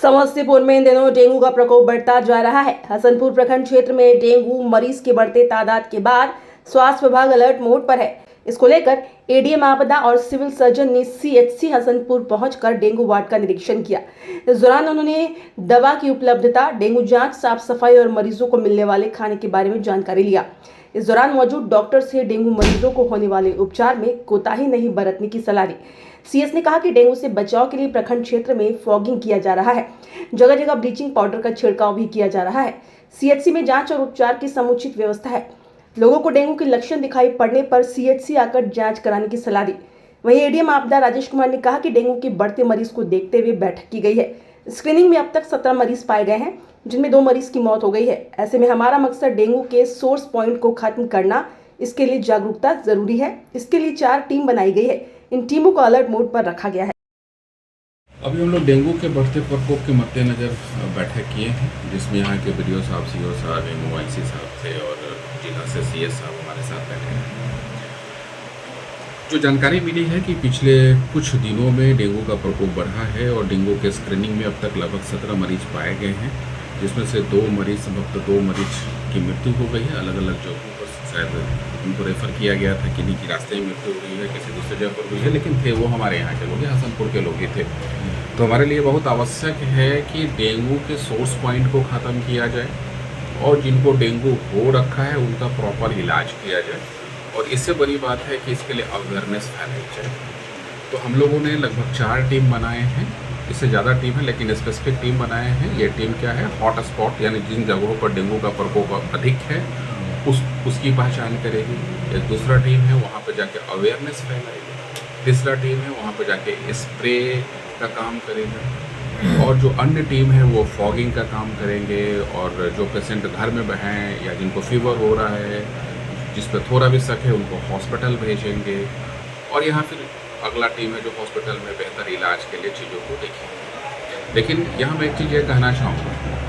समस्तीपुर में इन दिनों डेंगू का प्रकोप बढ़ता जा रहा है। हसनपुर प्रखंड क्षेत्र में डेंगू मरीज के बढ़ते तादाद के बाद स्वास्थ्य विभाग अलर्ट मोड पर है। इसको लेकर एडीएम आपदा और सिविल सर्जन ने सीएचसी हसनपुर पहुंचकर डेंगू वार्ड का निरीक्षण किया। इस दौरान उन्होंने दवा की उपलब्धता, डेंगू जांच, साफ सफाई और मरीजों को मिलने वाले खाने के बारे में जानकारी लिया। इस दौरान मौजूद डॉक्टर से डेंगू मरीजों को होने वाले उपचार में कोताही नहीं बरतने की सलाह दी। सीएस ने कहा कि डेंगू से बचाव के लिए प्रखंड क्षेत्र में फॉगिंग किया जा रहा है, जगह जगह ब्लीचिंग पाउडर का छिड़काव भी किया जा रहा है। सीएचसी में जांच और उपचार की समुचित व्यवस्था है। लोगों को डेंगू के लक्षण दिखाई पड़ने पर सीएचसी आकर जांच कराने की सलाह दी। वहीं एडीएम आपदा राजेश कुमार ने कहा कि डेंगू के बढ़ते मरीज को देखते हुए बैठक की गई है। स्क्रीनिंग में अब तक 17 मरीज पाए गए हैं, जिनमें 2 मरीज की मौत हो गई है। ऐसे में हमारा मकसद डेंगू के सोर्स पॉइंट को खत्म करना, इसके लिए जागरूकता जरूरी है। इसके लिए 4 टीम बनाई गई है। इन टीमों को अलर्ट मोड पर रखा गया है। अभी हम लोग डेंगू के बढ़ते प्रकोप के मद्देनजर बैठक किए हैं, जिसमें यहाँ के बीडीओ साहब, सीओ साहब, एमओआईसी साहब थे और जिला से सीएस साहब हमारे साथ बैठे हैं। जो जानकारी मिली है कि पिछले कुछ दिनों में डेंगू का प्रकोप बढ़ा है और डेंगू के स्क्रीनिंग में अब तक लगभग 17 मरीज पाए गए हैं, जिसमें से 2 मरीज, संभवतः 2 मरीज की मृत्यु हो गई है। अलग अलग जगहों पर शायद उनको रेफ़र किया गया था, किन्हीं की रास्ते में मृत्यु हुई है, किसी दूसरी जगह पर हुई है, लेकिन थे वो हमारे यहाँ के लोग, हसनपुर के लोग ही थे। तो हमारे लिए बहुत आवश्यक है कि डेंगू के सोर्स पॉइंट को ख़त्म किया जाए और जिनको डेंगू हो रखा है उनका प्रॉपर इलाज किया जाए। और इससे बड़ी बात है कि इसके लिए अवेयरनेस फैलाई जाए। तो हम लोगों ने लगभग 4 टीम बनाए हैं, इससे ज़्यादा टीम है लेकिन स्पेसिफिक टीम बनाए हैं। ये टीम क्या है, हॉट स्पॉट यानी जिन जगहों पर डेंगू का प्रकोप अधिक है उसकी पहचान करेगी। एक दूसरा टीम है वहाँ पर जाके अवेयरनेस फैलाएगी। तीसरा टीम है वहाँ पर जाके स्प्रे का काम करेगा और जो अन्य टीम है वो फॉगिंग का काम करेंगे। और जो पेशेंट घर में हैं या जिनको फीवर हो रहा है, जिस पर थोड़ा भी शक है, उनको हॉस्पिटल भेजेंगे। और यहाँ फिर अगला टीम है जो हॉस्पिटल में बेहतर इलाज के लिए चीज़ों को देखेंगे। लेकिन यहाँ मैं एक चीज़ ये कहना चाहूँगा,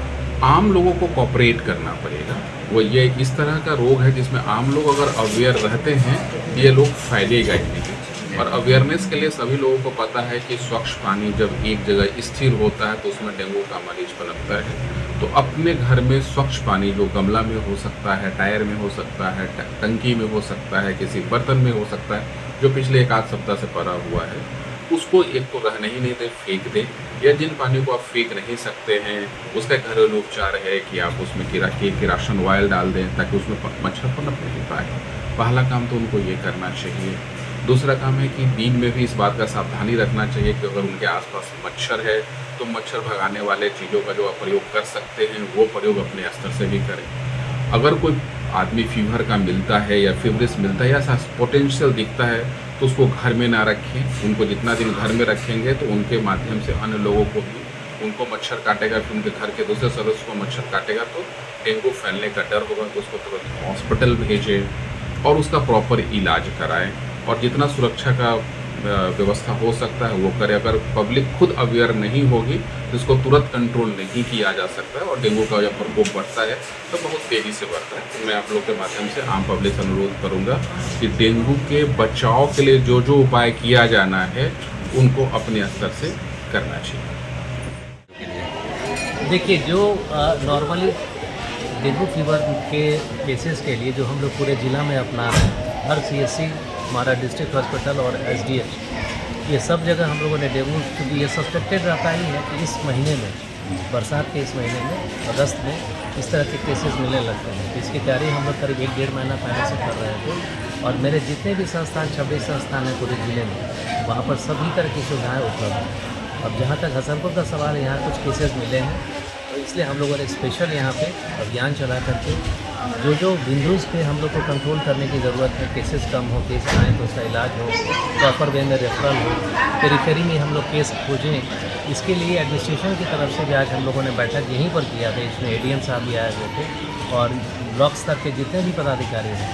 आम लोगों को कोऑपरेट करना पड़ेगा। वो ये इस तरह का रोग है जिसमें आम लोग अगर अवेयर रहते हैं ये लोग फैलेगा ही नहीं। और अवेयरनेस के लिए सभी लोगों को पता है कि स्वच्छ पानी जब एक जगह स्थिर होता है तो उसमें डेंगू का मरीज पनपता है। तो अपने घर में स्वच्छ पानी जो गमला में हो सकता है, टायर में हो सकता है, टंकी में हो सकता है, किसी बर्तन में हो सकता है, जो पिछले 1 आध सप्ताह से पड़ा हुआ है, उसको एक तो रहने ही नहीं दें, फेंक दें। या जिन पानी को आप फेंक नहीं सकते हैं उसका घरेलू उपचार है कि आप उसमें किरासन ऑयल डाल दें ताकि उसमें मच्छर पनप नहीं पाए। पहला काम तो उनको ये करना चाहिए। दूसरा काम है कि दिन में भी इस बात का सावधानी रखना चाहिए कि अगर उनके आसपास मच्छर है तो मच्छर भगाने वाले चीज़ों का जो आप प्रयोग कर सकते हैं वो प्रयोग अपने स्तर से भी करें। अगर कोई आदमी फीवर का मिलता है या फीवरिस मिलता है या ऐसा पोटेंशियल दिखता है तो उसको घर में ना रखें। उनको जितना दिन घर में रखेंगे तो उनके माध्यम से अन्य लोगों को भी उनको मच्छर काटेगा, फिर उनके घर के दूसरे सदस्य को मच्छर काटेगा तो डेंगू फैलने का डर होगा। तो उसको तुरंत हॉस्पिटल भेजें और उसका प्रॉपर इलाज कराएं और जितना सुरक्षा का व्यवस्था हो सकता है वो करें। अगर पब्लिक खुद अवेयर नहीं होगी तो इसको तुरंत कंट्रोल नहीं किया जा सकता है और डेंगू का जब प्रकोप बढ़ता है तो बहुत तेज़ी से बढ़ता है। तो मैं आप लोग के माध्यम से आम पब्लिक से अनुरोध करूंगा कि डेंगू के बचाव के लिए जो जो उपाय किया जाना है उनको अपने स्तर से करना चाहिए। देखिए, जो नॉर्मली डेंगू फीवर के केसेस के लिए जो हम लोग पूरे ज़िला में अपना रहे हैं, हर सीएचसी, हमारा डिस्ट्रिक्ट हॉस्पिटल और एसडीएच, ये सब जगह हम लोगों ने डेंगू, क्योंकि ये सस्पेक्टेड रहता ही है कि इस महीने में, बरसात के इस महीने में, अगस्त में इस तरह के केसेस मिलने लगते हैं। तो इसकी तैयारी हम लोग करीब 1-1.5 महीना पहले से कर रहे थे। और मेरे जितने भी संस्थान, 26 संस्थान हैं पूरे ज़िले में, वहाँ पर सभी तरह की सुविधाएँ उपलब्ध हैं। अब जहाँ तक हसनपुर का सवाल है, यहाँ कुछ केसेस मिले हैं तो इसलिए हम लोगों ने स्पेशल यहाँ पे अभियान चला करके जो बिंदुज़ पे हम लोग को कंट्रोल करने की ज़रूरत है, केसेस कम हो, केस आए तो उसका इलाज हो, प्रॉपर वे में रेफरल हो, पेरिफेरी में हम लोग केस खोजें। इसके लिए एडमिनिस्ट्रेशन की तरफ से भी आज हम लोगों ने बैठक यहीं पर किया था। इसमें एडीएम साहब भी आए हुए थे और ब्लॉक स्तर के जितने भी पदाधिकारी हैं,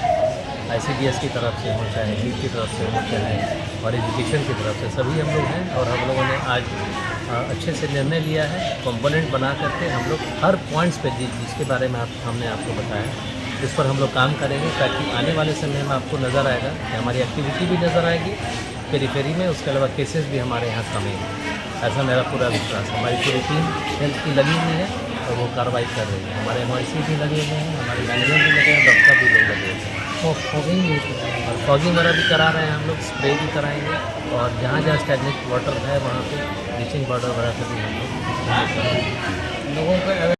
आईसीडीएस की तरफ से हो, चाहे लीड की तरफ से हो, चाहे और एजुकेशन की तरफ से, सभी हम लोग हैं। और हम लोगों ने आज अच्छे से निर्णय लिया है, कंपोनेंट बना करके हम लोग हर पॉइंट्स पे जिसके बारे में हमने आपको बताया, इस पर हम लोग काम करेंगे ताकि आने वाले समय में आपको नज़र आएगा कि हमारी एक्टिविटी भी नज़र आएगी पेरिफेरी में, उसके अलावा केसेस भी हमारे यहाँ कम हैं। ऐसा मेरा पूरा विश्वास है। हमारी पूरी टीम हेल्थ की लगी हुई है और वो कार्रवाई कर रही है। हमारे एमआईसी भी लगे हुए हैं, हमारे मैनेजर भी लगे हैं, डॉक्टर भी लोग लगे हुए हैं। और फॉगिंग वगैरह भी करा रहे हैं हम लोग, स्प्रे भी कराएंगे और जहाँ जहाँ स्टैग्नेंट वाटर है वहाँ पे ब्लीचिंग पाउडर वगैरह से भी हम लोग लोगों को